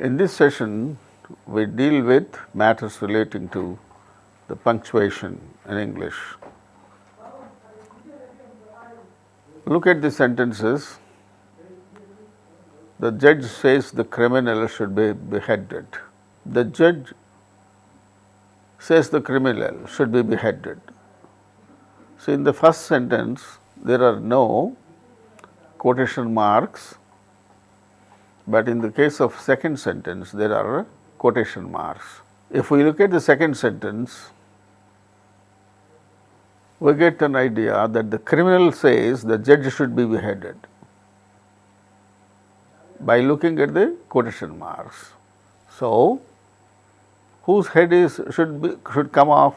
In this session, we deal with matters relating to the punctuation in English. Look at the sentences. The judge says the criminal should be beheaded. The judge says the criminal should be beheaded. So, in the first sentence, there are no quotation marks, but in the case of second sentence, there are quotation marks. If we look at the second sentence, we get an idea that the criminal says the judge should be beheaded by looking at the quotation marks. So, whose head should come off?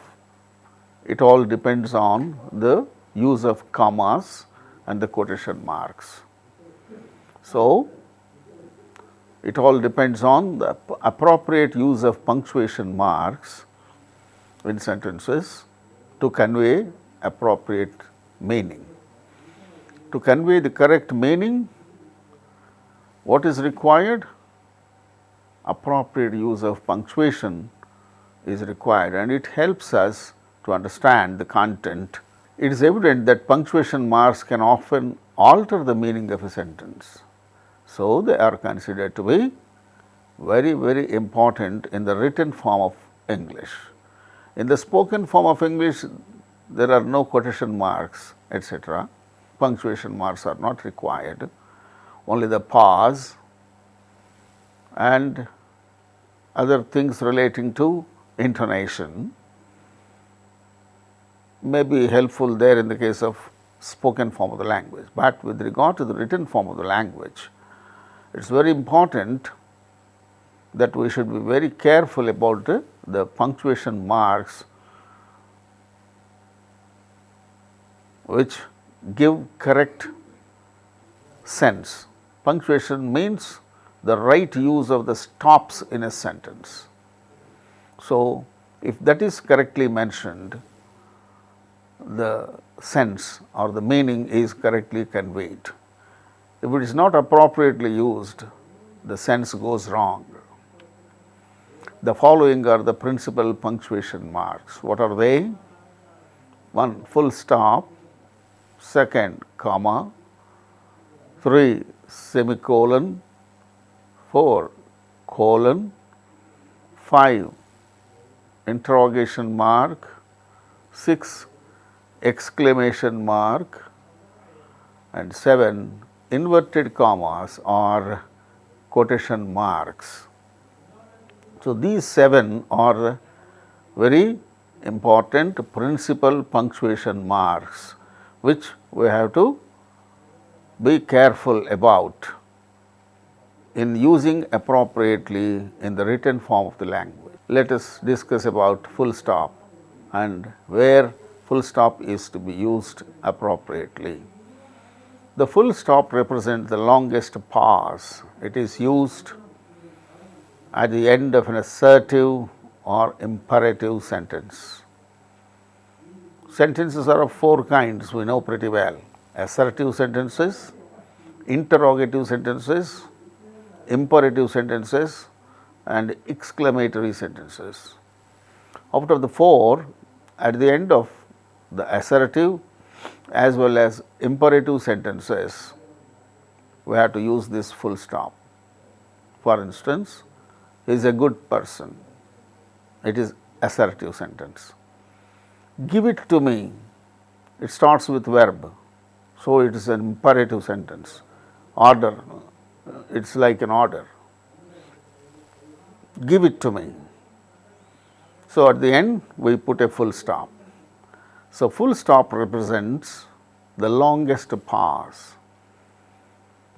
It all depends on the use of commas and the quotation marks. So, it all depends on the appropriate use of punctuation marks in sentences to convey appropriate meaning. To convey the correct meaning, what is required? Appropriate use of punctuation is required, and it helps us to understand the content. It is evident that punctuation marks can often alter the meaning of a sentence. So, they are considered to be very, very important in the written form of English. In the spoken form of English, there are no quotation marks, etc. Punctuation marks are not required, only the pause and other things relating to intonation may be helpful there in the case of spoken form of the language. But with regard to the written form of the language, it is very important that we should be very careful about the punctuation marks which give correct sense. Punctuation means the right use of the stops in a sentence. So, if that is correctly mentioned, the sense or the meaning is correctly conveyed. If it is not appropriately used, the sense goes wrong. The following are the principal punctuation marks. What are they? 1. Full stop. 2. Comma. 3. Semicolon. 4. Colon. 5. Interrogation mark. 6. Exclamation mark. And 7. Inverted commas or quotation marks. So, these 7 are very important principal punctuation marks, which we have to be careful about in using appropriately in the written form of the language. Let us discuss about full stop and where full stop is to be used appropriately. The full stop represents the longest pause. It is used at the end of an assertive or imperative sentence. Sentences are of 4 kinds, we know pretty well: assertive sentences, interrogative sentences, imperative sentences, and exclamatory sentences. Out of the 4, at the end of the assertive as well as imperative sentences, we have to use this full stop. For instance, he is a good person. It is assertive sentence. Give it to me. It starts with verb. So, it is an imperative sentence. Order. It is like an order. Give it to me. So, at the end we put a full stop. So, full stop represents the longest pause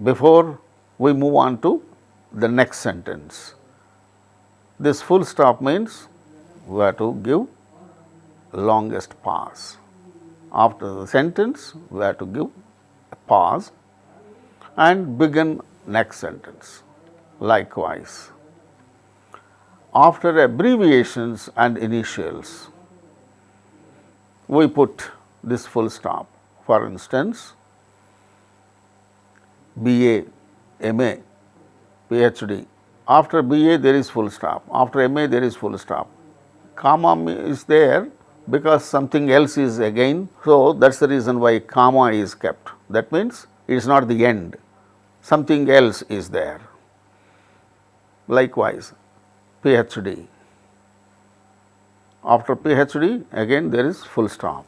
before we move on to the next sentence. This full stop means we have to give longest pause. After the sentence, we have to give a pause and begin next sentence. Likewise, after abbreviations and initials, we put this full stop. For instance, BA, MA, PhD After BA there is full stop, after MA there is full stop. Comma is there because something else is again, so that is the reason why comma is kept. That means it is not the end, something else is there. Likewise, PhD. After PhD again there is full stop.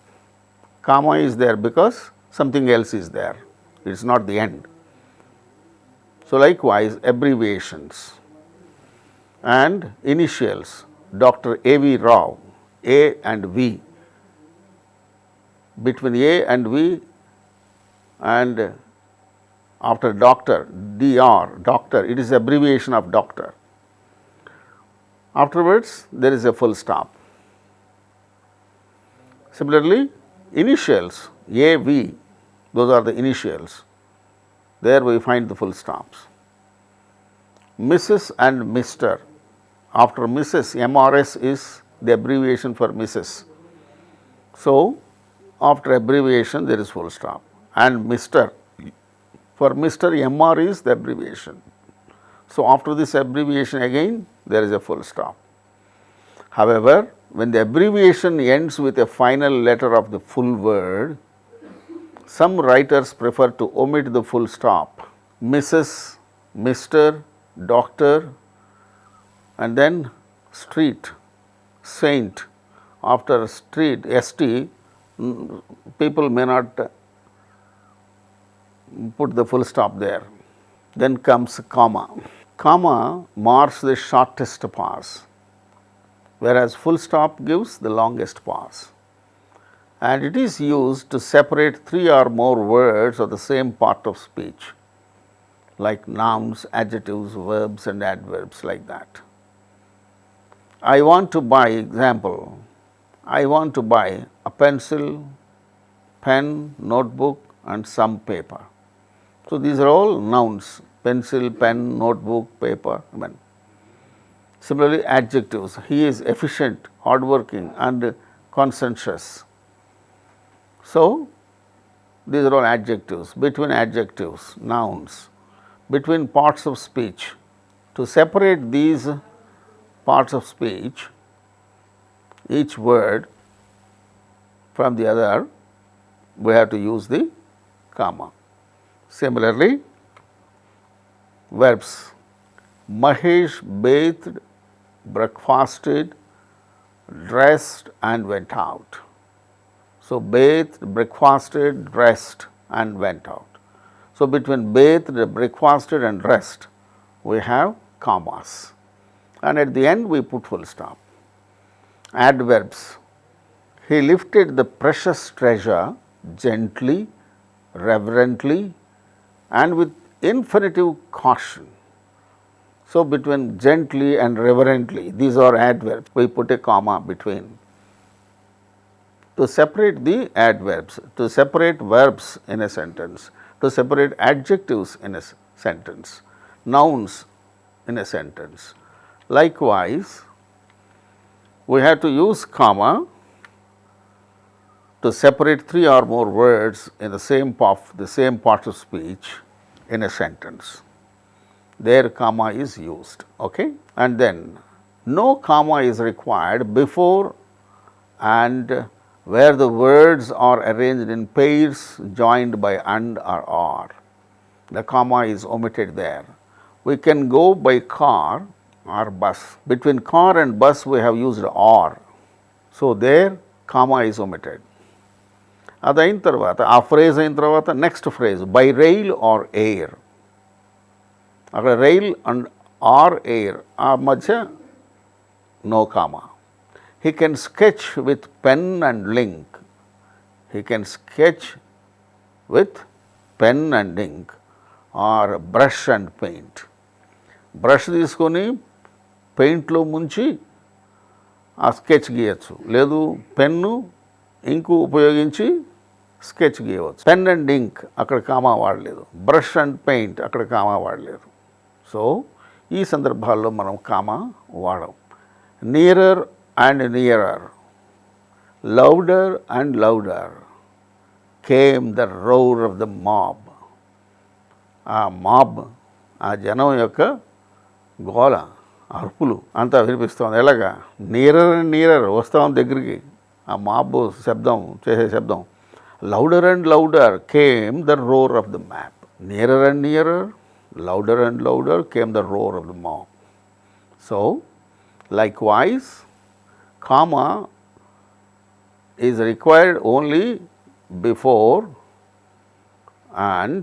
Comma is there because something else is there, it is not the end. So, likewise abbreviations and initials, Dr. A.V. Rao, A and V. Between A and V and after doctor, Dr, doctor, it is abbreviation of doctor. Afterwards, there is a full stop. Similarly, initials, A.V., those are the initials. There we find the full stops. Mrs. and Mr. After Mrs., MRS is the abbreviation for Mrs. So, after abbreviation there is full stop, and Mr. For Mr., MR is the abbreviation. So, after this abbreviation again there is a full stop. However, when the abbreviation ends with a final letter of the full word, some writers prefer to omit the full stop. Mrs., Mr., Doctor, and then street, saint. After street, ST, people may not put the full stop there. Then comes comma. Comma marks the shortest pause, whereas full stop gives the longest pause. And it is used to separate 3 or more words of the same part of speech, like nouns, adjectives, verbs and adverbs, like that. I want to buy, example, I want to buy a pencil, pen, notebook and some paper. So, these are all nouns, pencil, pen, notebook, paper. Similarly, adjectives, he is efficient, hardworking and conscientious. So, these are all adjectives. Between adjectives, nouns, between parts of speech. To separate these parts of speech, each word from the other, we have to use the comma. Similarly, verbs. Mahesh bathed, breakfasted, dressed and went out. So, bathed, breakfasted, dressed and went out. So, between bathed, breakfasted and dressed, we have commas, and at the end we put full stop. Adverbs. He lifted the precious treasure gently, reverently and with infinitive caution. So, between gently and reverently, these are adverbs, we put a comma between. To separate the adverbs, to separate verbs in a sentence, to separate adjectives in a sentence, nouns in a sentence. Likewise, we have to use comma to separate 3 or more words in the same part of speech in a sentence. There comma is used, okay? And then no comma is required before and where the words are arranged in pairs joined by and or are. The comma is omitted there. We can go by car or bus. Between car and bus we have used or. So, there comma is omitted. అది అయిన తర్వాత ఆ phrase అయిన తర్వాత next phrase by rail or air. అక్కడ rail and or air ఆ మధ్య no comma. He can sketch with pen and ink. He can sketch with pen and ink or brush and paint. Brush తీసుకొని పెయింట్లో ముంచి ఆ sketch గీయచ్చు, లేదు pen ink ఉపయోగించి sketch గీయవచ్చు. Pen and ఇంక్ అక్కడ comma వాడలేదు, బ్రష్ అండ్ పెయింట్ అక్కడ comma వాడలేదు. సో ఈ సందర్భాల్లో మనం కామా వాడం. Nearer and nearer, louder and louder came the roar of the mob. ఆ మాబ్, ఆ జనం యొక్క గోల, అరుపులు అంతా వినిపిస్తుంది. ఎలాగా? నియరర్ అండ్ నియరర్ వస్తాం దగ్గరికి, ఆ మాబు శబ్దం చేసే శబ్దం. Louder and louder came the roar of the mob. Nearer and nearer, louder and louder came the roar of the mob. So likewise, comma is required only before and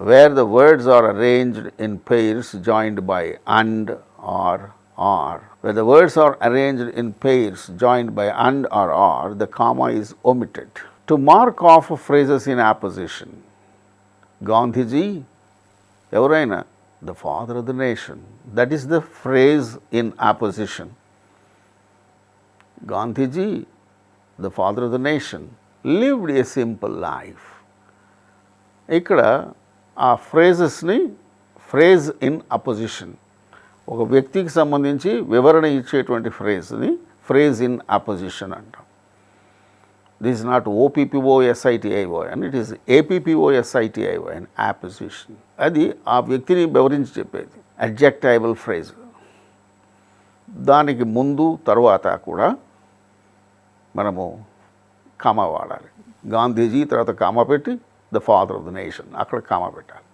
where the words are arranged in pairs joined by and or. Where the words are arranged in pairs joined by and or, the comma is omitted. To mark off phrases in apposition, Gandhiji, ఎవరైనా, the father of the nation, that is the phrase in apposition. Gandhiji, the father of the nation, lived a simple life. ఇక్కడ ఆ ఫ్రేజెస్ని phrase in opposition, ఒక వ్యక్తికి సంబంధించి వివరణ ఇచ్చేటువంటి ఫ్రేజ్ని phrase in opposition అంటాం. This is not OPPOSITIO and it is APPOSITIO and apposition. అది ఆ వ్యక్తిని వివరించి చెప్పేది అడ్జెక్టైబుల్ ఫ్రేజ్. దానికి ముందు తర్వాత కూడా మనము కామా వాడాలి. గాంధీజీ తర్వాత కామా పెట్టి the father of the nation, అక్కడ కామా పెట్టాలి.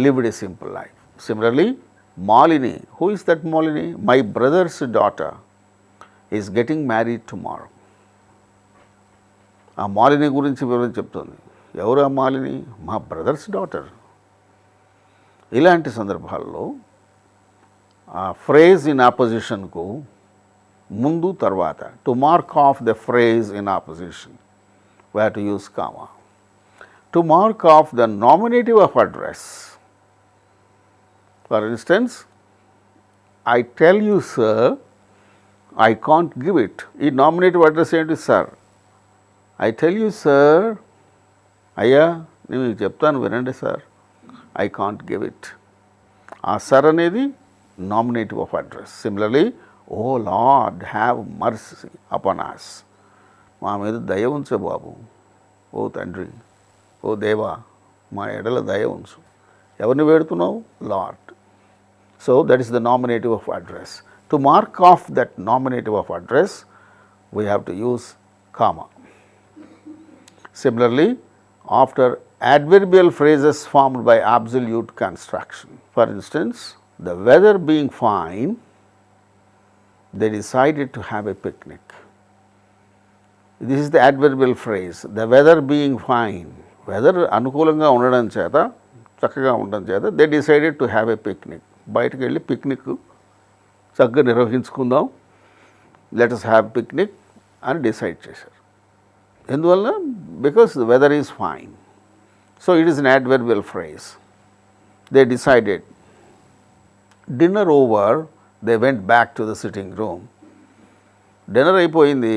Lived A simple life. Similarly Malini, who is that Malini? My brothers daughter is getting married tomorrow. ఆ మాలిని గురించి వివరించి చెప్తుంది. ఎవరు ఆ మాలిని? మా బ్రదర్స్ డాటర్. ఇలాంటి సందర్భాల్లో ఆ ఫ్రేజ్ ఇన్ ఆపోజిషన్కు ముందు తర్వాత, to mark of the phrase in opposition, we have to use comma. To mark off the nominative of address, for instance, I tell you sir, I can't give it. ఈ nominative address ఏంటి? Sir. I tell you sir, అయ్యా నేను మీకు చెప్తాను వినండి sir, I can't give it. ఆ sir అనేది nominative of address. Similarly, oh Lord, have mercy upon us. మా మీద దయ ఉంచు బాబు, ఓ తండ్రి, ఓ దేవా, మా ఎడల దయ ఉంచు. ఎవరిని వేడుతున్నావు? Lord. So that is the nominative of address. To mark off that nominative of address we have to use comma. Similarly, after adverbial phrases formed by absolute construction. For instance, the weather being fine, they decided to have a picnic. This is the adverbial phrase, the weather being fine. Weather అనుకూలంగా ఉండడం చేత, చక్కగా ఉండడం చేత, they decided to have a picnic. బయటకు వెళ్ళి picnic చక్కగా నిర్వహించుకుందాం, let us have picnic అని డిసైడ్ చేశారు. ఎందువల్ల? because the weather is fine. So it is an adverbial phrase. They decided. Dinner over, they went back to the sitting room. Dinner అయిపోయింది,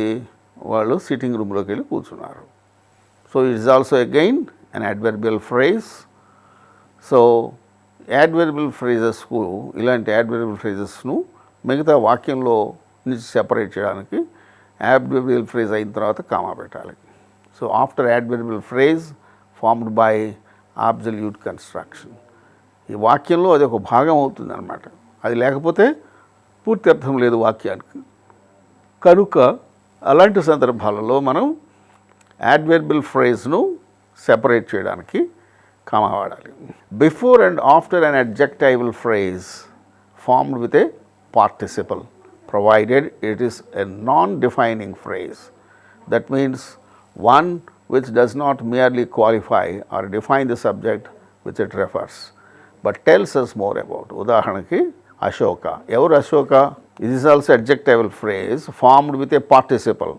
వాళ్ళు sitting రూమ్లోకి వెళ్ళి కూర్చున్నారు. So it is also again an adverbial phrase. So adverbial ఫ్రేజెస్కు, ఇలాంటి adverbial ఫ్రేజెస్ను మిగతా వాక్యంలో నుంచి సెపరేట్ చేయడానికి అడ్వర్బియల్ ఫ్రేజ్ అయిన తర్వాత కామా పెట్టాలి. So after adverbial phrase formed by absolute construction, ఈ వాక్యంలో అది ఒక భాగం అవుతుంది అన్నమాట. అది లేకపోతే పూర్తి అర్థం లేదు వాక్యానికి. కనుక అలాంటి సందర్భాలలో మనం అడ్వర్బియల్ ఫ్రేజ్ను సెపరేట్ చేయడానికి కామా వాడాలి. Before and after an adjectival phrase formed with a participle, provided it is a non defining phrase. That means one which does not merely qualify or define the subject which it refers, but tells us more about. ఉదాహరణకి అశోక. ఎవరు Ashoka? It is also adjectival phrase formed with a participle.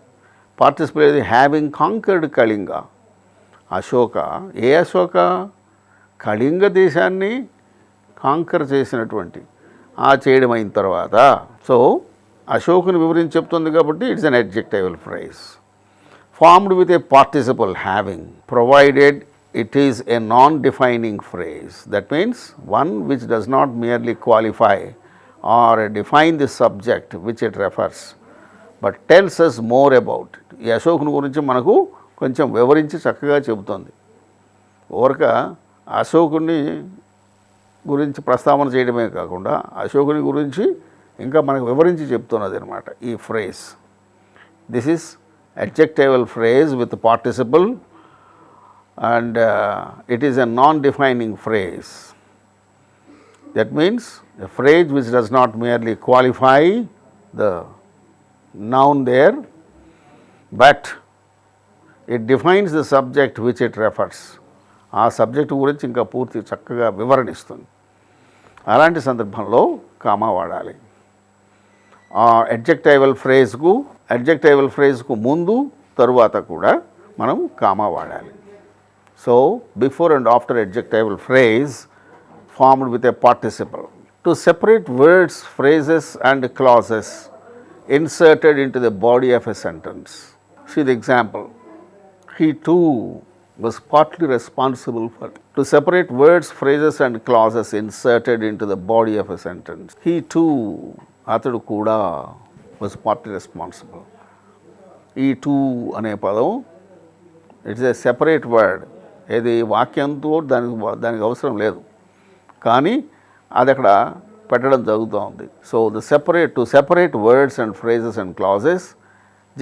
Participle is having conquered Kalinga. Ashoka, ఏ అశోక? కళింగ దేశాన్ని canker చేసినటువంటి, ఆ చేయడం అయిన తర్వాత. So అశోకుని వివరించి చెప్తుంది కాబట్టి it's an adjectival phrase. Formed with a participle having, provided it is a non-defining phrase. That means one which does not merely qualify or define the subject which it refers, but tells us more about it. ఈ అశోకుని గురించి మనకు కొంచెం వివరించి చక్కగా చెబుతుంది. ఓరక అశోకుని గురించి ప్రస్తావన చేయడమే కాకుండా అశోకుని గురించి ఇంకా మనకు వివరించి చెప్తున్నది అనమాట ఈ phrase. This is adjectival phrase with participle and it is a non-defining phrase. That means a phrase which does not merely qualify the noun there, but it defines the subject which it refers. ఆ subject గురించి ఇంకా పూర్తి చక్కగా వివరణిస్తుంది. అలాంటి సందర్భంలో comma వాడాలి. ఆ అడ్జెక్టివల్ ఫ్రేజ్కు ముందు తరువాత కూడా మనం కామా వాడాలి. So before and after adjectival phrase formed with a participle. To separate words, phrases and clauses inserted into the body of a sentence. See the example. He too was partly responsible for. To separate words, phrases and clauses inserted into the body of a sentence. He too, atadu kuda, was partly responsible. He too ane padam, it is a separate word. Edi వాక్యంతో దానికి అవసరం లేదు, కానీ అది అక్కడ పెట్టడం జరుగుతూ ఉంది. So to separate words and phrases and clauses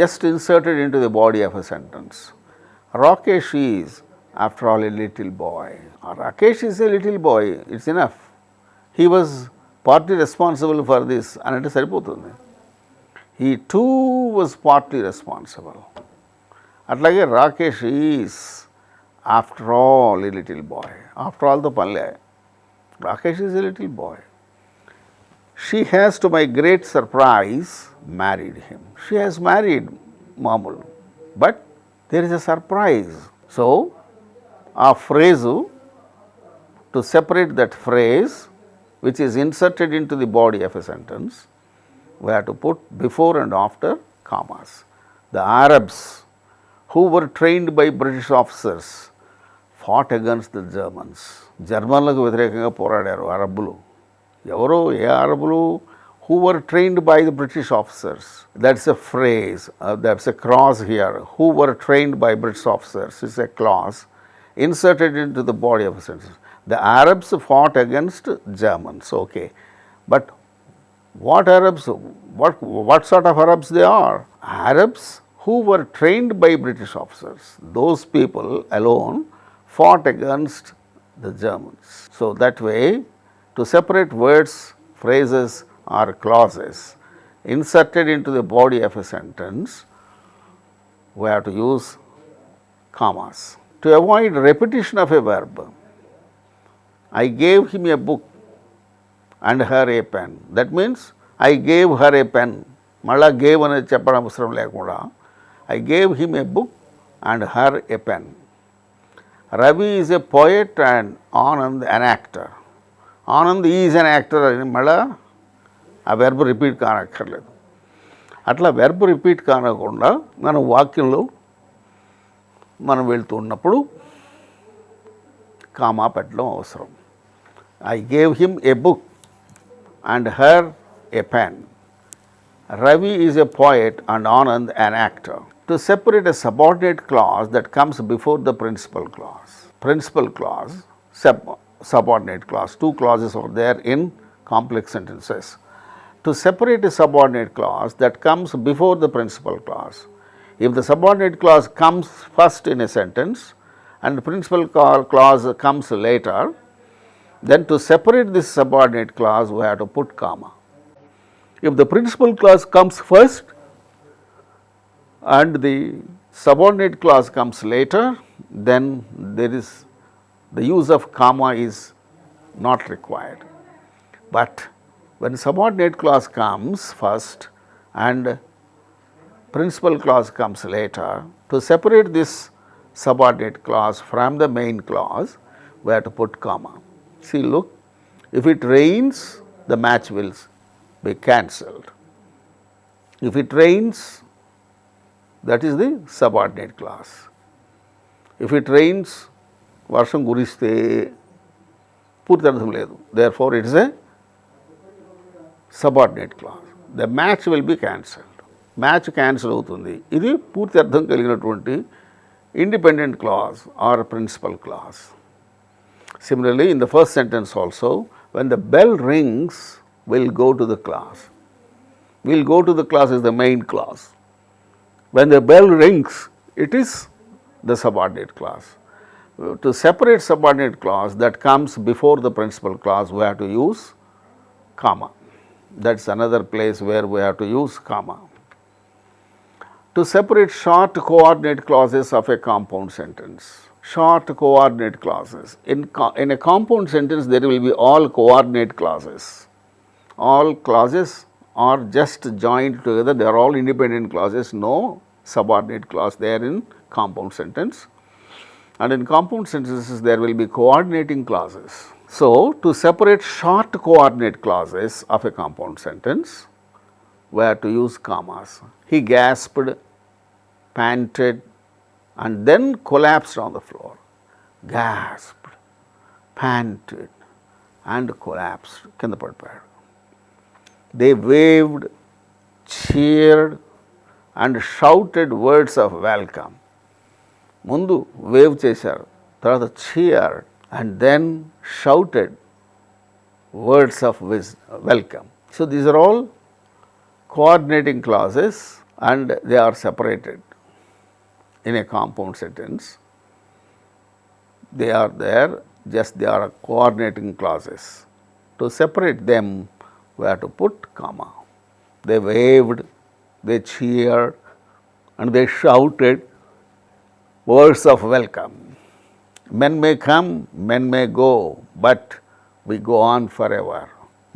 just inserted in to the body of a sentence. Rakesh is after all a little boy. Rakesh is a little boy, it's enough. He was partly responsible for this అని అంటే సరిపోతుంది. He too was partly responsible. అట్లాగే Rakesh is after all a little boy. After ఆల్తో పనిలే, Rakesh is a little boy. She has, to my great surprise, married him. She has married Mamul, but there is a surprise. So, a phrase, to separate that phrase which is inserted into the body of a sentence, we have to put before and after commas. The Arabs who were trained by British officers fought against the Germans. జర్మన్లకు వ్యతిరేకంగా పోరాడారు అరబ్బులు. ఎవరో ఏ అరబ్బులు? who were trained by the British officers. That's a phrase, that's a clause here. Who were trained by British officers is a clause inserted into the body of a sentence. The Arabs fought against Germans, okay. But what Arabs, what sort of Arabs they are? Arabs who were trained by British officers. Those people alone fought against the Germans. So that way, to separate words, phrases or clauses inserted into the body of a sentence, we have to use commas. To avoid repetition of a verb, I gave him a book and her a pen. That means I gave her a pen. Malla gave అనేది చెప్పడం అవసరం లేకుండా I gave him a book and her a pen. Ravi is a poet and Anand an actor. Anand is an actor అని మళ్ళా ఆ verb repeat కానక్కర్లేదు. అట్లా verb repeat కానకుండా మనం వాక్యంలో మనం వెళ్తూ ఉన్నప్పుడు కామా పెట్టడం అవసరం. I gave him a book and her a pen. Ravi is a poet and Anand an actor. To separate a subordinate clause that comes before the principal clause. Principal clause, subordinate clause. Two clauses are there in complex sentences. To separate a subordinate clause that comes before the principal clause. If the subordinate clause comes first in a sentence and the principal clause comes later, then to separate this subordinate clause we have to put comma. If the principal clause comes first and the subordinate clause comes later, then there is the use of comma is not required. But when subordinate clause comes first and principal clause comes later, to separate this subordinate clause from the main clause, we have to put comma. See, look, if it rains, the match will be cancelled. If it rains, that is the subordinate clause. If it rains, వర్షం కురిస్తే పూర్తి అర్థం లేదు. Therefore, it is a subordinate clause. The match will be cancelled. Match cancel అవుతుంది. ఇది పూర్తి అర్థం కలిగినటువంటి independent clause or principal clause. Similarly, in the first sentence also, when the bell rings, we'll go to the class. We'll go to the class is the main clause. When the bell rings, it is the subordinate clause. To separate subordinate clause that comes before the principal clause, we have to use comma. That's another place where we have to use comma. To separate short coordinate clauses of a compound sentence. Short coordinate clauses. In a compound sentence, there will be all coordinate clauses. All clauses are just joined together, they are all independent clauses, no subordinate clause there in compound sentence. And in compound sentences, there will be coordinating clauses. So, to separate short coordinate clauses of a compound sentence, we have to use commas. He gasped, panted, and then collapsed on the floor. Gasped, panted, and collapsed. Kinda padipoyadu. They waved, cheered, and shouted words of welcome. Mundu wave చేశారు, తర్వాత cheered, and then shouted words of welcome. So, these are all coordinating clauses and they are separated in a compound sentence. They are there, just they are coordinating clauses. To separate them, we have to put comma. They waved, they cheered, and they shouted words of welcome. Men may come, men may go, but we go on forever.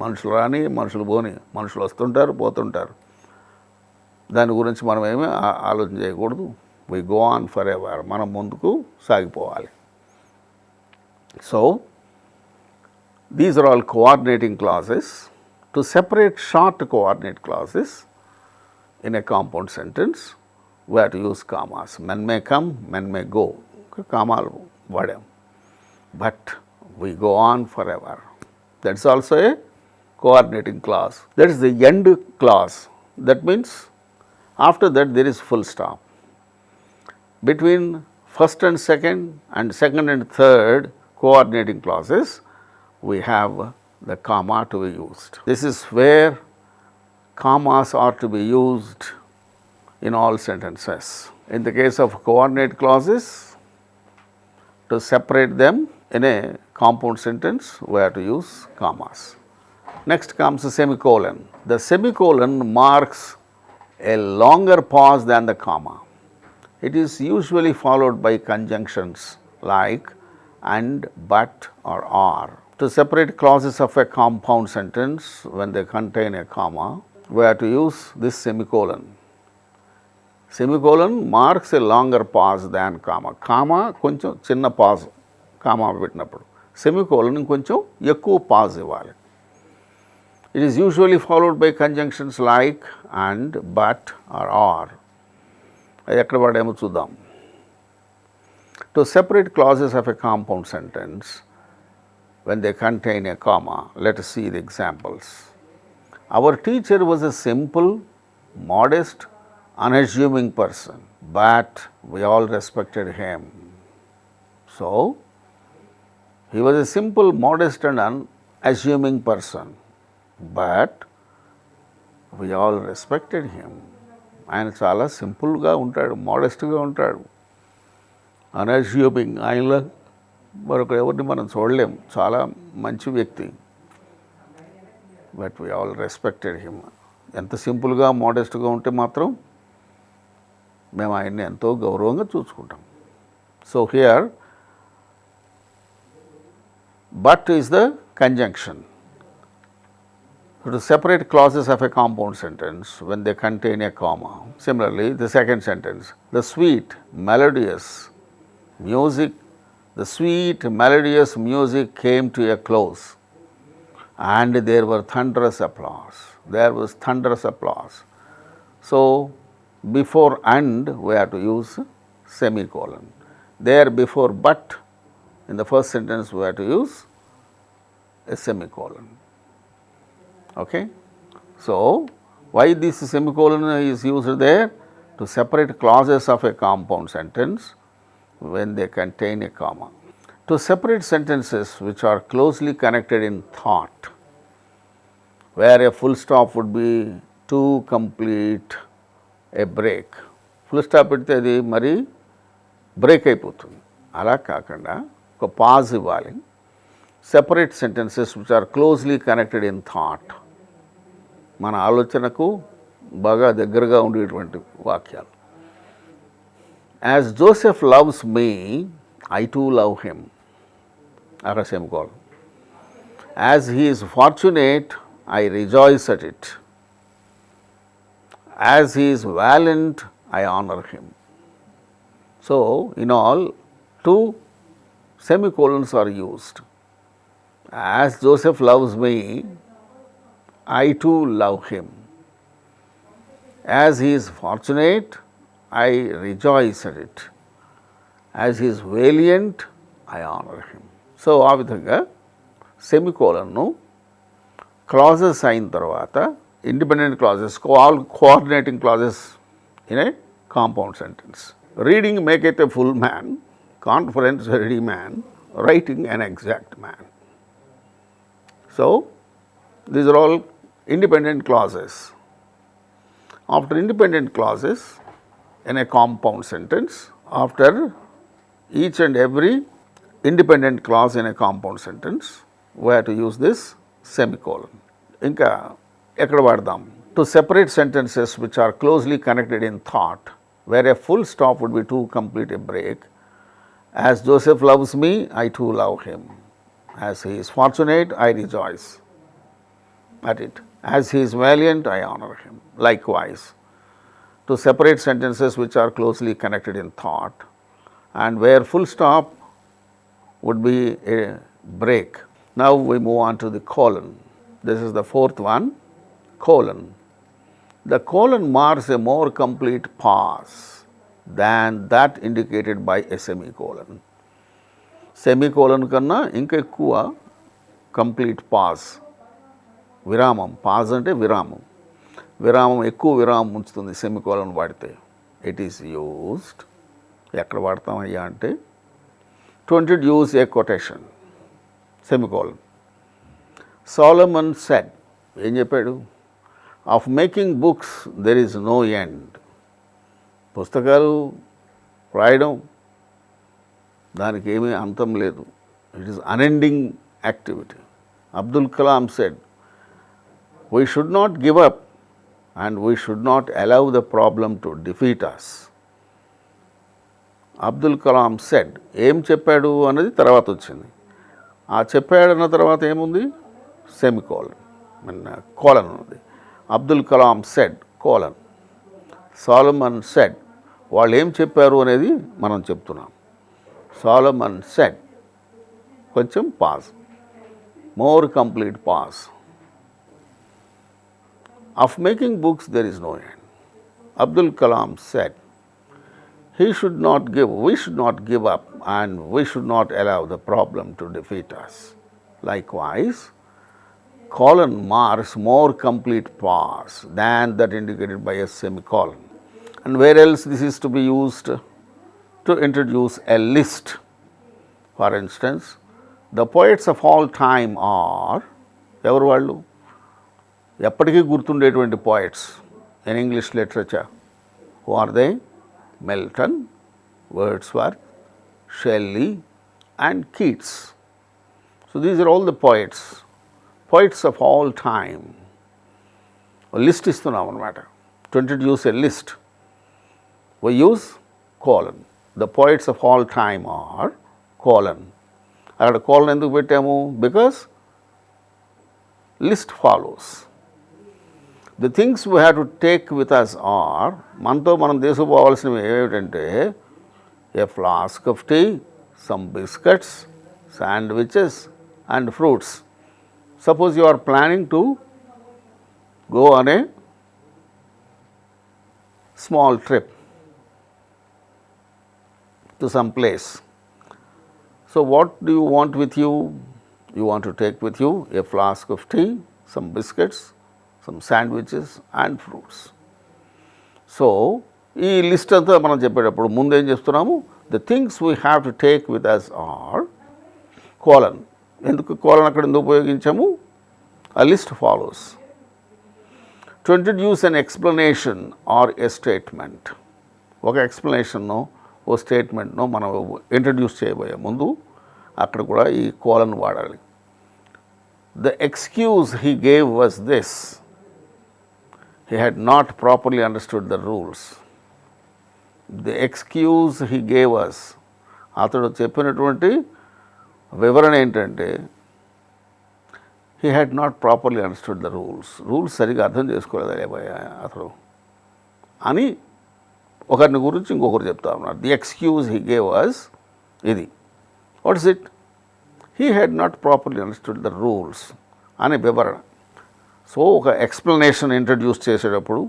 మనుషులు రాని, మనుషులు పోని, మనుషులు వస్తుంటారు, పోతుంటారు. దాని గురించి మనం ఏమీ ఆలోచన చేయకూడదు. We go on forever. మనం ముందుకు సాగిపోవాలి. So, these are all coordinating clauses. To separate short coordinate clauses in a compound sentence, we have to use commas. Men may come, men may go. Commas vadam. But we go on forever. That's also a coordinating clause. That is the end clause. That means after that there is full stop. Between first and second and third coordinating clauses, we have the comma to be used. This is where commas are to be used in all sentences. In the case of coordinate clauses, to separate them in a compound sentence, we have to use commas. Next comes the semicolon. The semicolon marks a longer pause than the comma. It is usually followed by conjunctions like and, but, or are. To separate clauses of a compound sentence when they contain a comma, we have to use this semicolon. Semicolon marks a longer pause than comma. Comma కొంచెం చిన్న pause, comma పెట్టినప్పుడు. Semicolon కొంచెం ఎక్కువ pause ఇవ్వాలి. It is usually followed by conjunctions like and, but, or are. అది ఎక్కడ వాడేమో చూద్దాం. To separate clauses of a compound sentence when they contain a comma, let us see the examples. Our teacher was a simple, modest, unassuming person, but we all respected him. So, he was a simple, modest, and unassuming person, but we all respected him. ఆయన చాలా సింపుల్గా ఉంటాడు, మోడెస్ట్గా ఉంటాడు, అన్అస్యూమింగ్, ఆయనలో మరొక ఎవరిని మనం చూడలేం, చాలా మంచి వ్యక్తి. But we all respected him. ఎంత సింపుల్గా మోడెస్ట్గా ఉంటే మాత్రం మేము ఆయన్ని ఎంతో గౌరవంగా చూసుకుంటాం. So here but is the conjunction. To separate clauses of a compound sentence when they contain a comma. Similarly, the second sentence, the sweet melodious music came to a close and there were thunderous applause. There was thunderous applause. So, before and we have to use semicolon. There before but in the first sentence we have to use a semicolon. Okay. So, why this semicolon is used there? To separate clauses of a compound sentence when they contain a comma. To separate sentences which are closely connected in thought, where a full stop would be to complete a break. Full stop పెడితే అది మరి break అయిపోతుంది. అలా కాకుండా ఒక pause ఇవ్వాలి. Separate sentences which are closely connected in thought, మన ఆలోచనకు బాగా దగ్గరగా ఉండేటువంటి వాక్యాలు. As Joseph loves me, I too love him. అక్కడ semicolon. As he is fortunate, I rejoice at it. As he is valiant, I honor him. So, in all, 2 semicolons are used. As Joseph loves me, I too love him. As he is fortunate, I rejoice at it. As he is valiant, I honor him. So, ఆ విధంగా సెమికోలన్ను clauses అయిన తర్వాత independent clauses, all coordinating clauses in a compound sentence. Reading maketh a full man, conference a ready man, writing an exact man. So these are all independent clauses. After independent clauses in a compound sentence, after each and every independent clause in a compound sentence, we have to use this semicolon. ఇంకా ఎక్కడ వాడదాం? To separate sentences which are closely connected in thought, where a full stop would be to complete a break. As Joseph loves me, I too love him. As he is fortunate, I rejoice at it. As he is valiant, I honor him. Likewise, to separate sentences which are closely connected in thought, and where full stop would be a break. Now we move on to the colon. This is the fourth one, colon. The colon marks a more complete pause than that indicated by a semicolon. Semicolon కన్నా ఇంకా ఎక్కువ complete pause, విరామం. Pause అంటే విరామం. విరామం, ఎక్కువ విరామం ఉంచుతుంది సెమికోలన్ వాడితే. ఇట్ ఈస్ యూస్డ్, ఎక్కడ వాడతామయ్యా అంటే, to introduce a quotation. Semicolon. Solomon said, ఏం చెప్పాడు? Of making books there is no end. పుస్తకాలు రాయడం దానికి ఏమీ అంతం లేదు. It is unending activity. Abdul Kalam said, we should not give up and we should not allow the problem to defeat us. Abdul Kalam said, ఏం చెప్పాడు అన్నది తర్వాత వచ్చింది. ఆ చెప్పాడన్న తర్వాత ఏముంది? సెమికోలన్, కోలన్ ఉంది. Abdul Kalam said, colon. Solomon said, వాళ్ళు ఏం చెప్పారు అనేది మనం చెప్తున్నాం. సోలమన్ సెడ్, కొంచెం pause, more complete pause. Of making books there is no end. Abdul Kalam said, we should not give up and we should not allow the problem to defeat us. Likewise, colon marks more complete pause than that indicated by a semicolon. And where else this is to be used? To introduce a list. For instance, the poets of all time are, ఎవరు వాళ్ళు? ఎప్పటికీ గుర్తుండేటువంటి poets in English literature. Who are they? Milton, Wordsworth, Shelley and Keats. So these are all the poets of all time. List ఇస్తున్నాం అనమాట. To introduce a list we use colon. The poets of all time are colon. అక్కడ colon ఎందుకు పెట్టాము? Because list follows. The things we have to take with us are, మనతో మనం తీసుకుపోవాల్సినవి ఏమిటంటే, a flask of tea, some biscuits, sandwiches and fruits. Suppose you are planning to go on a small trip to some place. So what do you want with you? You want to take with you a flask of tea, some biscuits, some sandwiches and fruits. So ఈ list అంతా మనం చెప్పేటప్పుడు ముందు ఏం చేస్తున్నాము? The things we have to take with us are colon. ఎందుకు colon అక్కడ ఎందుకు ఉపయోగించాము? A list follows. To introduce an explanation or a statement. ఒక ఎక్స్ప్లెనేషన్ను ఓ స్టేట్మెంట్ను మనం ఇంట్రడ్యూస్ చేయబోయే ముందు అక్కడ కూడా ఈ కోలన్ వాడాలి. The excuse he gave was this. He had not properly understood the rules. The excuse he gave us. అతడు చెప్పినటువంటి వివరణ ఏంటంటే he had not properly understood the rules. Rules సరిగా అర్థం చేసుకోలేదు అతడు అని ఒకరిని గురించి ఇంకొకరు చెప్తా ఉన్నారు. The excuse he gave us ఇది. What is it? He had not properly understood the rules అనే వివరణ. సో ఒక ఎక్స్ప్లెనేషన్ ఇంట్రడ్యూస్ చేసేటప్పుడు,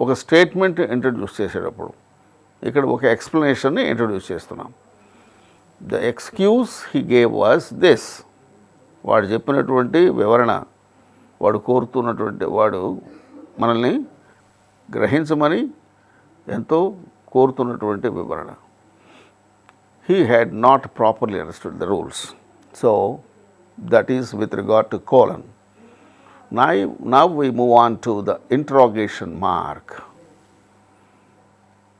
ఒక స్టేట్మెంట్ ఇంట్రడ్యూస్ చేసేటప్పుడు ఇక్కడ ఒక ఎక్స్ప్లెనేషన్ని ఇంట్రడ్యూస్ చేస్తున్నాం. The excuse he gave was this. వాడు చెప్పినటువంటి వివరణ, వాడు కోరుతున్నటువంటి, వాడు మనల్ని గ్రహించమని ఎంతో కోరుతున్నటువంటి వివరణ. He had not properly understood the rules. So that is with regard to colon. Now we move on to the interrogation mark.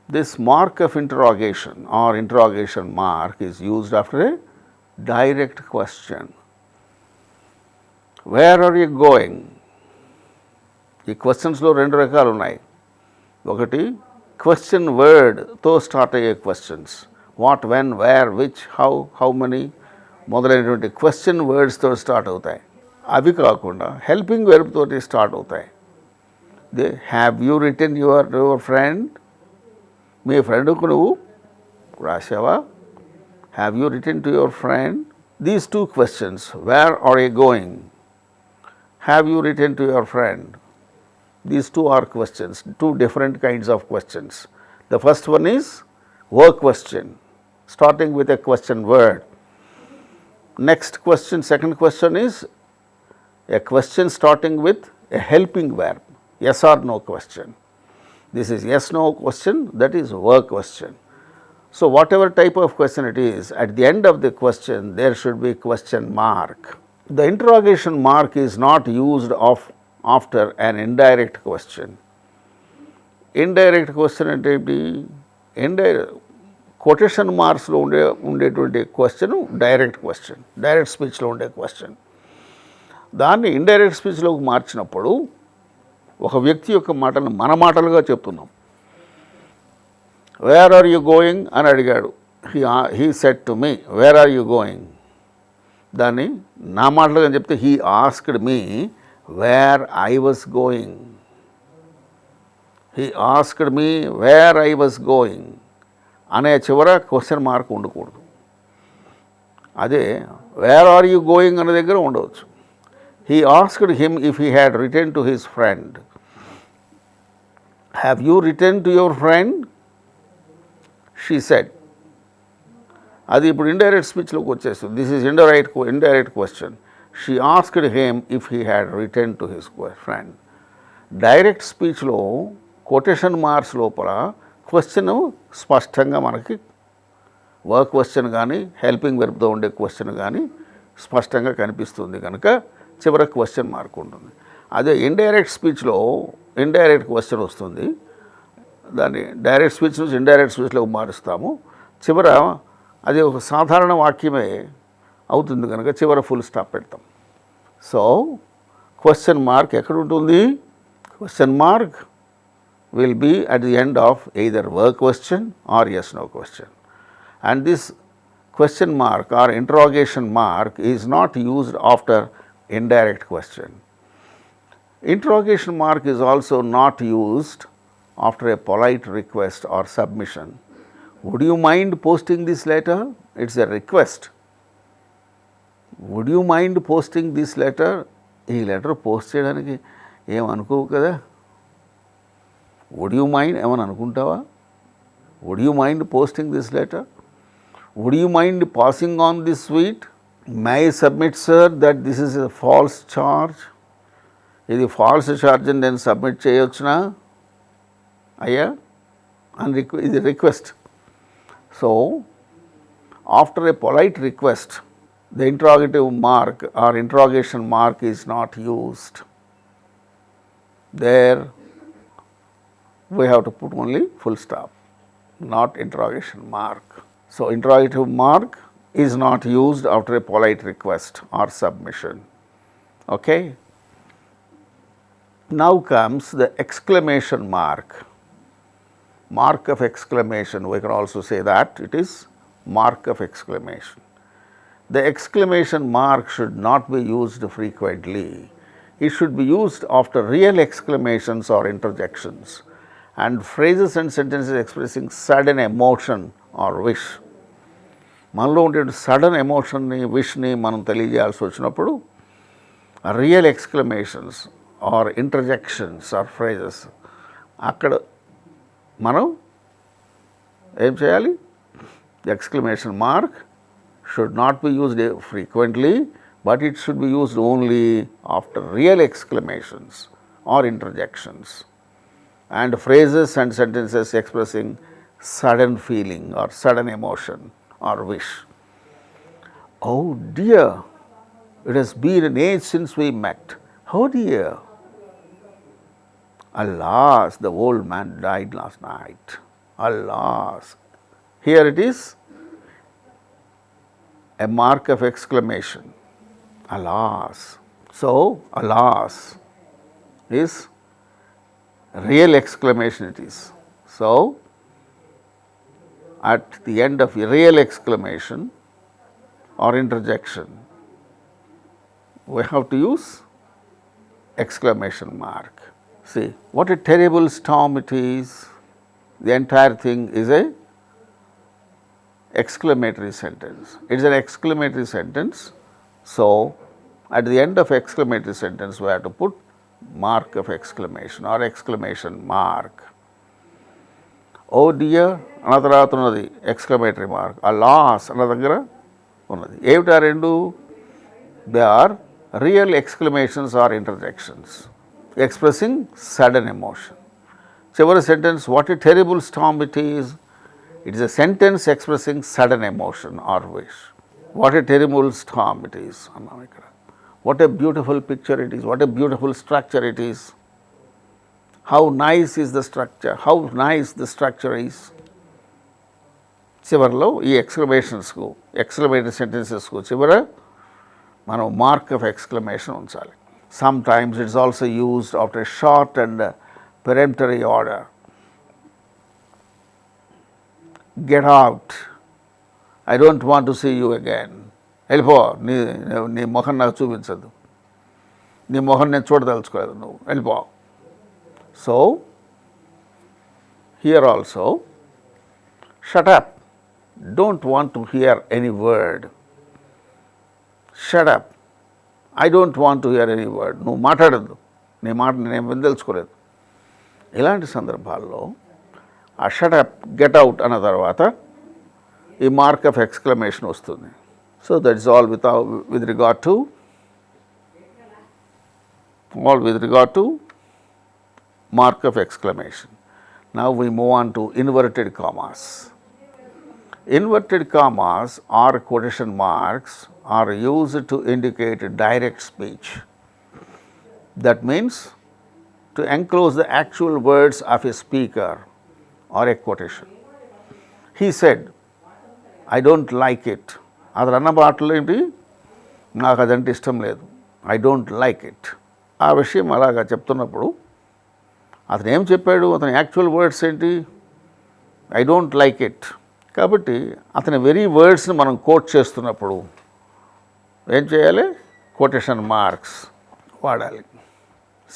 This mark of interrogation or interrogation mark is used after a direct question. Where are you going? ఈ క్వశ్చన్స్లో రెండు రకాలు ఉన్నాయి. ఒకటి question వర్డ్తో start అయ్యే questions, what, when, where, which, how many మొదలైనటువంటి question వర్డ్స్తో start అవుతాయి. అవి కాకుండా హెల్పింగ్ వెర్బ్ తోటి స్టార్ట్ అవుతాయి. They have you written your friend? మీ ఫ్రెండ్కు నువ్వు రాసావా? Have you written to your friend? These two questions, where are you going, have you written to your friend, these two are questions, two different kinds of questions. The first one is work question, starting with a question word. Next question, second question is a question starting with a helping verb, yes or no question. This is yes no question, that is work question. So whatever type of question it is, at the end of the question there should be question mark. The interrogation mark is not used after an indirect question. Indirect question అంటే ఏంటి? Quotation మార్క్స్లో ఉండేటువంటి question direct question, direct స్పీచ్లో ఉండే question. దాన్ని indirect స్పీచ్లోకి మార్చినప్పుడు ఒక వ్యక్తి యొక్క మాటలను మన మాటలుగా చెప్తున్నాం. వేర్ ఆర్ యూ గోయింగ్ అని అడిగాడు. He said to me where are you going. దాన్ని నా మాటలుగా చెప్తే he asked me where I was going. He asked me where I was going అనే చివర క్వశ్చన్ మార్క్ ఉండకూడదు. అదే వేర్ ఆర్ యూ గోయింగ్ అనే దగ్గర ఉండవచ్చు. He asked him if he had written to his friend. Have you return to your friend? She said. అది ఇప్పుడు indirect స్పీచ్లోకి వచ్చేస్తుంది. This is indirect question. She asked him if he had returned to his friend. Direct స్పీచ్లో quotation marks లోపల question స్పష్టంగా మనకి work question కానీ helping వెర్బ్తో ఉండే క్వశ్చన్ కానీ స్పష్టంగా కనిపిస్తుంది కనుక చివర క్వశ్చన్ మార్క్ ఉంటుంది. అదే ఇండైరెక్ట్ స్పీచ్లో ఇండైరెక్ట్ క్వశ్చన్ వస్తుంది. దాన్ని డైరెక్ట్ స్పీచ్ నుంచి ఇండైరెక్ట్ స్పీచ్లోకి మారుస్తాము. చివర అది ఒక సాధారణ వాక్యమే అవుతుంది కనుక చివర ఫుల్ స్టాప్ పెడతాం. సో క్వశ్చన్ మార్క్ ఎక్కడ ఉంటుంది? Question mark will be at the end of either work question or yes no question. And this question mark or interrogation mark is not used after indirect question. Interrogation mark is also not used after a polite request or submission. Would you mind posting this letter? It's a request. Would you mind posting this letter? ఈ letter post చేయడానికి ఏమనుకోవు కదా. Would you mind ఏమని అనుకుంటావా? Would you mind posting this letter? Would you mind passing on this sweet? May I submit sir that this is a false charge. ఇది false charge అని నేను submit చేయొచ్చునా అయ్యా అని ఇది request. So after a polite request the interrogative mark or interrogation mark is not used. There we have to put only full stop, not interrogation mark. So, interrogative mark is not used after a polite request or submission. Okay. Now comes the exclamation mark. Mark of exclamation, we can also say that it is mark of exclamation. The exclamation mark should not be used frequently. It should be used after real exclamations or interjections and phrases and sentences expressing sudden emotion or wish. మనలో ఉండే sudden ఎమోషన్ని విష్ని మనం తెలియజేయాల్సి వచ్చినప్పుడు real exclamations or interjections or phrases అక్కడ మనం ఏం చేయాలి? The exclamation mark should not be used frequently, but it should be used only after real exclamations or interjections and phrases and sentences expressing sudden feeling or sudden emotion or wish. Oh dear, it has been an age since we met. Oh dear, alas, the old man died last night. Alas, here it is a mark of exclamation, alas. So, alas is real exclamation it is. So, at the end of a real exclamation or interjection, we have to use exclamation mark. See, what a terrible storm it is. The entire thing is a exclamatory sentence. It is an exclamatory sentence. So, at the end of exclamatory sentence, we have to put mark of exclamation or exclamation mark. Oh dear, అన్న తర్వాత ఉన్నది exclamatory mark. Alas అన్న దగ్గర ఉన్నది. ఏమిటి ఆ రెండు? They are real exclamations or interjections expressing sudden emotion. చివరి sentence, what a terrible storm it is. It is a sentence expressing sudden emotion or wish. What a terrible storm it is. What a beautiful picture it is. What a beautiful structure it is. How nice is the structure. How nice the structure is. చివరిలో ఈ ఎక్స్క్లమేషన్స్కు exclamatory సెంటెన్సెస్కు చివర మనం mark of exclamation ఉంచాలి. Sometimes it's also used after a short and peremptory order. Get out, I don't want to see you again. వెళ్ళిపో, నీ మొహం నాకు చూపించద్దు, నీ మొహం నేను చూడదలుచుకోలేదు, నువ్వు వెళ్ళిపో. So here also shut up, don't want to hear any word. Shut up, I don't want to hear any word. నువ్వు మాట్లాడద్దు, నీ మాట నేను వినదలుచుకోలేదు. ఇలాంటి సందర్భాల్లో ఆ షట్ అప్, గెట్ అవుట్ అన్న తర్వాత ఈ మార్క్ ఆఫ్ ఎక్స్క్లమేషన్ వస్తుంది. So that is all with regard to mark of exclamation. Now we move on to inverted commas. Inverted commas or quotation marks are used to indicate direct speech. That means to enclose the actual words of a speaker or a quotation. He said, I don't like it. అతను అన్న మాటలు ఏంటి? నాకు అదంటే ఇష్టం లేదు. I don't like it. ఆ విషయం అలాగా చెప్తున్నప్పుడు అతను ఏం చెప్పాడు? అతని యాక్చువల్ వర్డ్స్ ఏంటి? I don't like it. కాబట్టి అతని వెరీ వర్డ్స్ని మనం కోట్ చేస్తున్నప్పుడు ఏం చేయాలి? కొటేషన్ మార్క్స్ వాడాలి.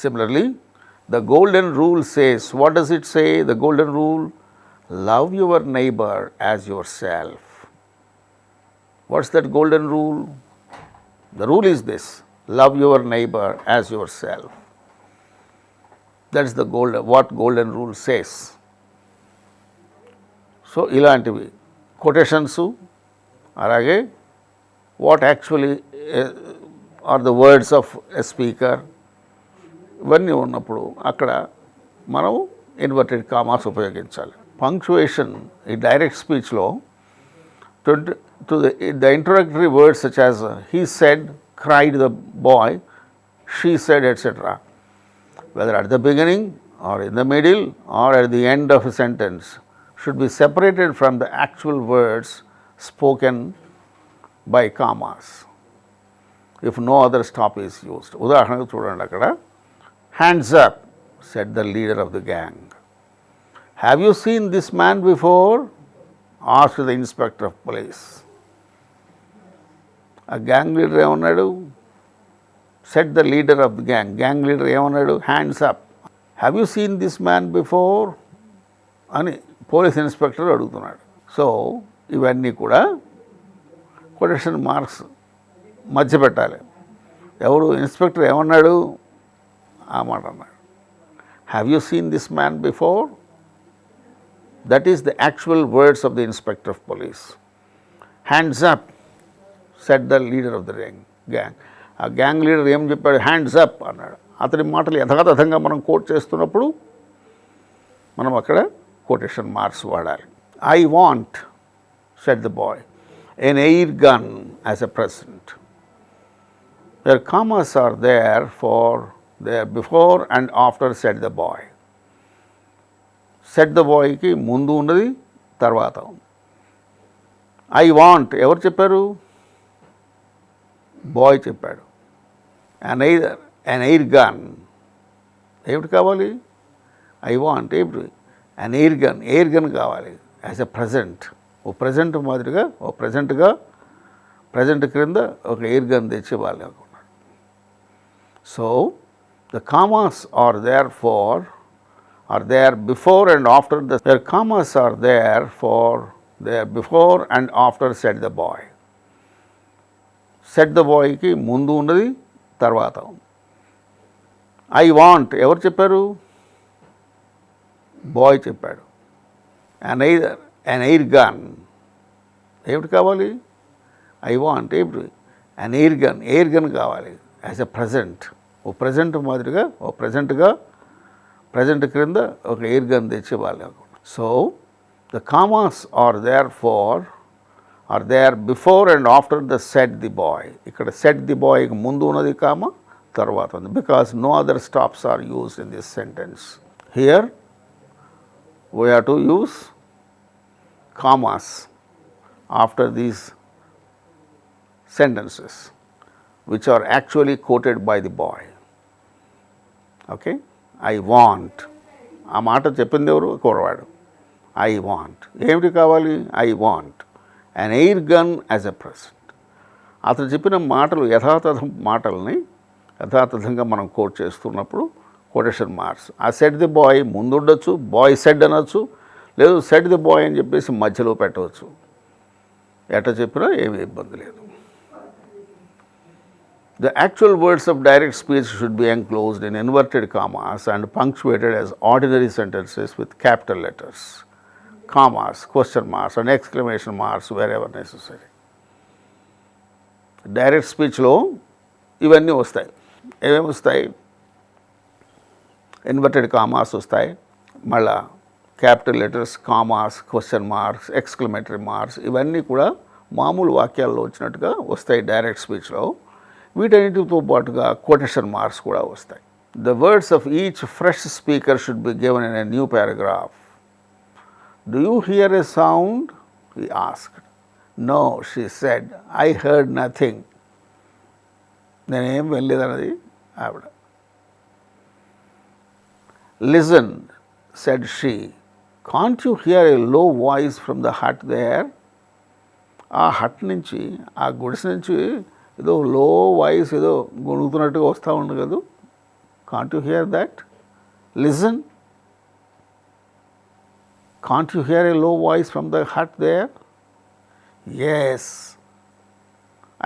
Similarly, the golden rule says, what does it say? The golden rule, love your neighbor as yourself. What's that golden rule? The rule is this, love your neighbor as yourself. That's the what golden rule says. So, ఇలాంటివి quotations, అలాగే what actually are the words of a speaker, ఇవన్నీ ఉన్నప్పుడు అక్కడ మనం inverted commas ఉపయోగించాలి. Punctuation ఈ direct స్పీచ్లో to the introductory words such as he said, cried the boy, she said, etc., whether at the beginning or in the middle or at the end of a sentence, should be separated from the actual words spoken by commas if no other stop is used. ఉదాహరణకు చూడండి, అక్కడ hands up, said the leader of the gang. Have you seen this man before? Asked the inspector of police. ఆ gang leader ఏమన్నాడు? Said the leader of the gang leader ఏమన్నాడు? Hands up. Have you seen this man before అని police inspector అడుగుతున్నాడు. So ఇవన్నీ కూడా quotation marks మధ్య పెట్టాలి. ఎవరు? ఇన్స్పెక్టర్ ఏమన్నాడు? ఆ మాట అన్నాడు. Have you seen this man before? That is the actual words of the inspector of police. Hands up, set the leader of the gang. ఆ గ్యాంగ్ లీడర్ ఏం చెప్పాడు? హ్యాండ్స్ అప్ అన్నాడు. అతని మాటలు యథాతథంగా మనం కోట్ చేస్తున్నప్పుడు మనం అక్కడ కొటేషన్ మార్క్స్ వాడాలి. I want, set the boy, an air gun as a present. There commas are there for there before and after, set the boy. Set the బాయ్కి ముందు ఉన్నది, తర్వాత. ఐ వాంట్ ఎవరు చెప్పారు? బాయ్ చెప్పాడు. అన్ ఎయిర్ గన్ ఏమిటి కావాలి? ఐ వాంట్ ఏమిటి? An air gun, air gun కావాలి. యాజ్ ఎ ప్రజెంట్, ఓ ప్రజెంట్ మాదిరిగా, ఓ ప్రజెంట్ క్రింద ఒక ఎయిర్ గన్ తెచ్చి ఇవ్వాలి అనుకున్నాడు. So the commas are there for are there before and after there commas are there for there before and after, set the boy. Set the బాయ్కి ముందు ఉన్నది, తర్వాత. ఐ వాంట్ ఎవరు చెప్పారు? బాయ్ చెప్పాడు. అన్ ఎయిర్ గన్ ఏమిటి కావాలి? ఐ వాంట్ ఏమిటి? An air gun, air gun కావాలి. యాజ్ ఎ ప్రజెంట్, ఓ ప్రజెంట్ మాదిరిగా, ఓ ప్రజెంట్ క్రింద ఒక ఎయిర్ గన్ తెచ్చి ఇవ్వాలి అనుకున్నాను. So the commas are there for are there before and after the set the boy. ఇక్కడ సెట్ ది బాయ్కి ముందు ఉన్నది కామా, తర్వాత ఉంది. Because no other stops are used in this sentence. Here we have to use commas after these sentences which are actually quoted by the boy. Okay? I want. ఆ మాట చెప్పింది ఎవరు? కుర్రవాడు. ఐ వాంట్ ఏమిటి కావాలి? I want an air gun as a present. అతను చెప్పిన మాటలు మాటల్ని యథాతథంగా మనం కోట్ చేస్తున్నప్పుడు కొటేషన్ మార్క్స్. ఆ సెట్ ది బాయ్ ముందు ఉండొచ్చు, బాయ్ సెడ్ అనొచ్చు, లేదు సెట్ ది బాయ్ అని చెప్పేసి మధ్యలో పెట్టవచ్చు. ఎట్లా చెప్పినా ఏమీ ఇబ్బంది లేదు. The actual words of direct speech should be enclosed in inverted commas and punctuated as ordinary sentences with capital letters, commas, question marks and exclamation marks wherever necessary. Direct speech లో ఇవన్నీ వస్తాయి. ఏమేమి వస్తాయి? ఇన్వర్టెడ్ కామాస్ వస్తాయి, మళ్ళా capital letters, commas, question marks, exclamatory marks, ఇవన్నీ కూడా మామూలు వాక్యాల్లో వచ్చినట్టుగా వస్తాయి డైరెక్ట్ స్పీచ్లో. వీటన్నిటితో పాటుగా కొటేషన్ మార్క్స్ కూడా వస్తాయి. The words of each fresh speaker should be given in a new paragraph. Do you hear a sound? He asked. No, she said. I heard nothing. నేనేం వెళ్ళలేదన్నది ఆవిడ. Listen, said she. Can't you hear a low voice from the hut there? ఆ hut నుంచి, ఆ గుడిసె నుంచి ఏదో లో వాయిస్ ఏదో గొణుగుతున్నట్టుగా వస్తూ ఉంది కదా. Can't you hear that? Listen. Can't you hear a low voice from the hut there? Yes,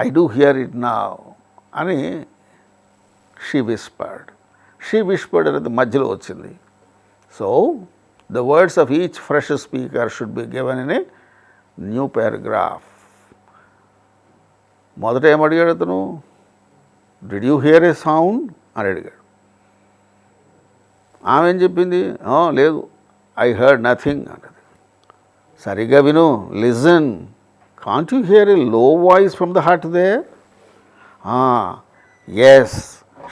I do hear it now అని షీ విస్పర్డ్. షీ విస్పర్డ్ అనేది మధ్యలో వచ్చింది. So the words of each fresh speaker should be given in a new paragraph. మొదట ఏమడిగాడు అతను? Did you hear a sound అని అడిగాడు. ఆమె ఏం చెప్పింది? లేదు, ఐ హర్డ్ నథింగ్ అన్నది. సరిగ్గా విను, listen. Can't you hear a low voice from the hut there? Ah, yes,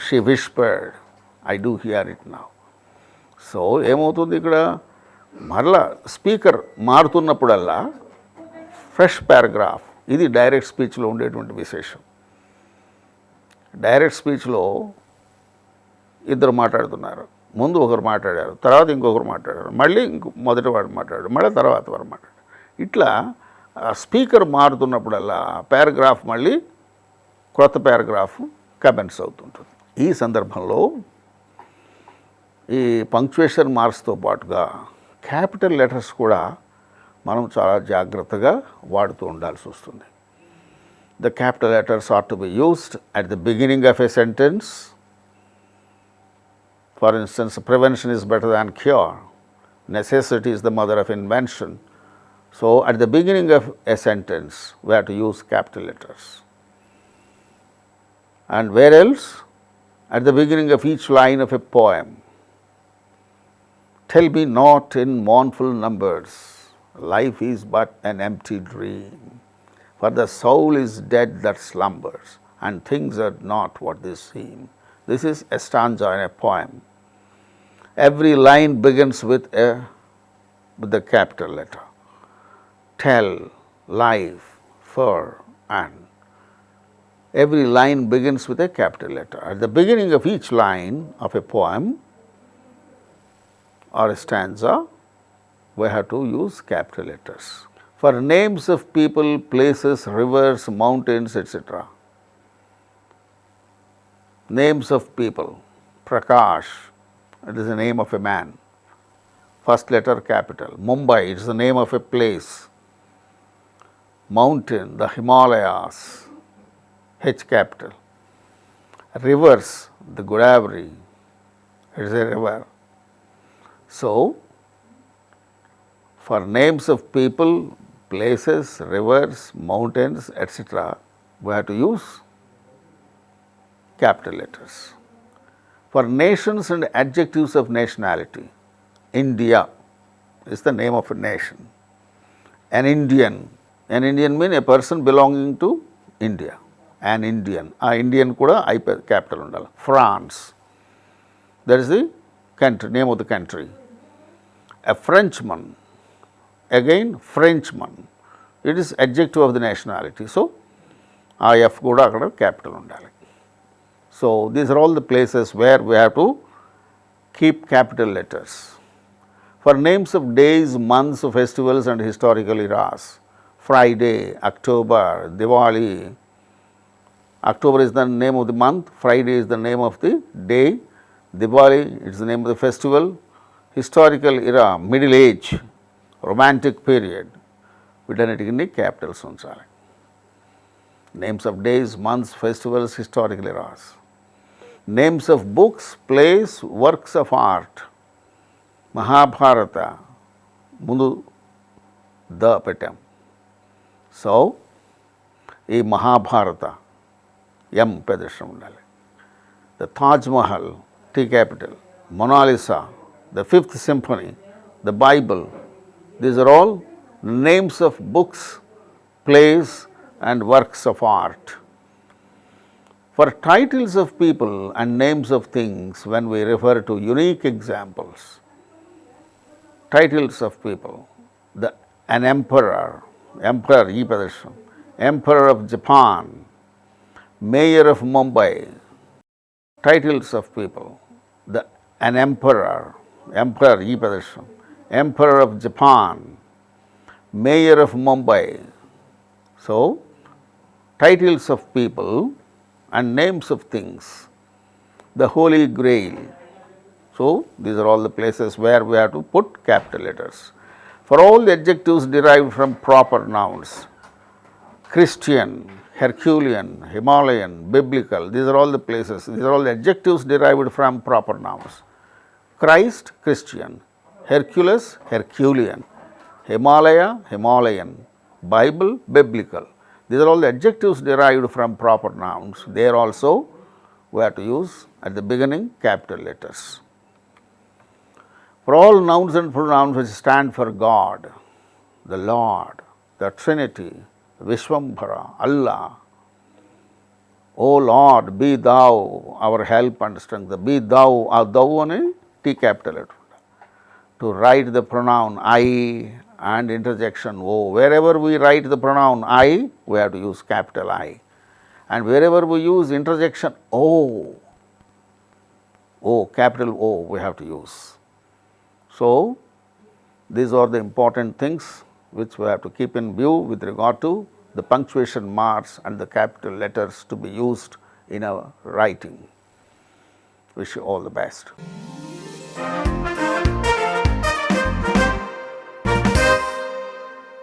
she whispered. I do hear it now. So ఏమవుతుంది ఇక్కడ మరలా స్పీకర్ మారుతున్నప్పుడల్లా ఫ్రెష్ పారాగ్రాఫ్. ఇది డైరెక్ట్ స్పీచ్లో ఉండేటువంటి విశేషం. డైరెక్ట్ స్పీచ్లో ఇద్దరు మాట్లాడుతున్నారు, ముందు ఒకరు మాట్లాడారు, తర్వాత ఇంకొకరు మాట్లాడారు, మళ్ళీ మొదటి వాడు మాట్లాడారు, మళ్ళీ తర్వాత వారు మాట్లాడారు. ఇట్లా స్పీకర్ మారుతున్నప్పుడల్లా పారాగ్రాఫ్ మళ్ళీ కొత్త పారాగ్రాఫ్ కమెంట్స్ అవుతుంటుంది. ఈ సందర్భంలో ఈ పంక్చుయేషన్ మార్క్స్తో పాటుగా క్యాపిటల్ లెటర్స్ కూడా మనం చాలా జాగ్రత్తగా వాడుతూ ఉండాల్సి వస్తుంది. The capital letters are to be used at the beginning of a sentence. For instance, prevention is better than cure, necessity is the mother of invention. So at the beginning of a sentence we have to use capital letters. And where else? At the beginning of each line of a poem. Tell me not in mournful numbers, life is but an empty dream, for the soul is dead that slumbers, and things are not what they seem. This is a stanza in a poem. Every line begins with the capital letter. Tell, life, for, and. Every line begins with a capital letter. At the beginning of each line of a poem or a stanza, we have to use capital letters. For names of people, places, rivers, mountains, etc. Names of people. Prakash, it is the name of a man. First letter capital. Mumbai, it is the name of a place. Mountain, the Himalayas, H capital. Rivers, the Godavari, it is a river. So, for names of people, places, rivers, mountains, etc., we have to use capital letters. For nations and adjectives of nationality, India is the name of a nation. An Indian means a person belonging to India. An Indian. A Indian kuda I capital undala. France, that is the country, name of the country. A Frenchman, again Frenchman, it is adjective of the nationality. So, I F kuda akada capital undala. So, these are all the places where we have to keep capital letters. For names of days, months, festivals and historical eras, Friday, October, Diwali. October is the name of the month, Friday is the name of the day, Diwali it is the name of the festival, historical era, middle age, romantic period, వీటన్నిటికీ Capitals ఉంచాలి. Names of days, months, festivals, historical eras. Names of books, plays, works of art. Mahabharata, ముందు the పెట్టాం. సో ఈ Mahabharata M పెద్దక్షరం ఉండాలి. The Taj Mahal T capital, Mona Lisa, the fifth symphony, the Bible, these are all names of books, place and works of art. For titles of people and names of things, when we refer to unique examples, titles of people, an emperor, 𝗹𝗶, emperor of Japan, mayor of Mumbai, titles of people, an emperor, 𝗹𝗶, emperor of Japan, mayor of Mumbai. So, titles of people and names of things, the Holy Grail. So, these are all the places where we have to put capital letters. For all the adjectives derived from proper nouns, Christian, Herculean, Himalayan, biblical, these are all the places, these are all the adjectives derived from proper nouns. Christ, Christian, Hercules, Herculean, Himalaya, Himalayan, Bible, biblical. These are all the adjectives derived from proper nouns. There also we have to use at the beginning capital letters. For all nouns and pronouns which stand for God, the Lord, the Trinity, Vishwambhara, Allah. O Lord, be thou our help and strength. Be thou, thou ani T capital letter. To write the pronoun I and interjection O. Wherever we write the pronoun I, we have to use capital I. And wherever we use interjection O, capital O, we have to use. So, these are the important things which we have to keep in view with regard to the punctuation marks and the capital letters to be used in our writing. Wish you all the best.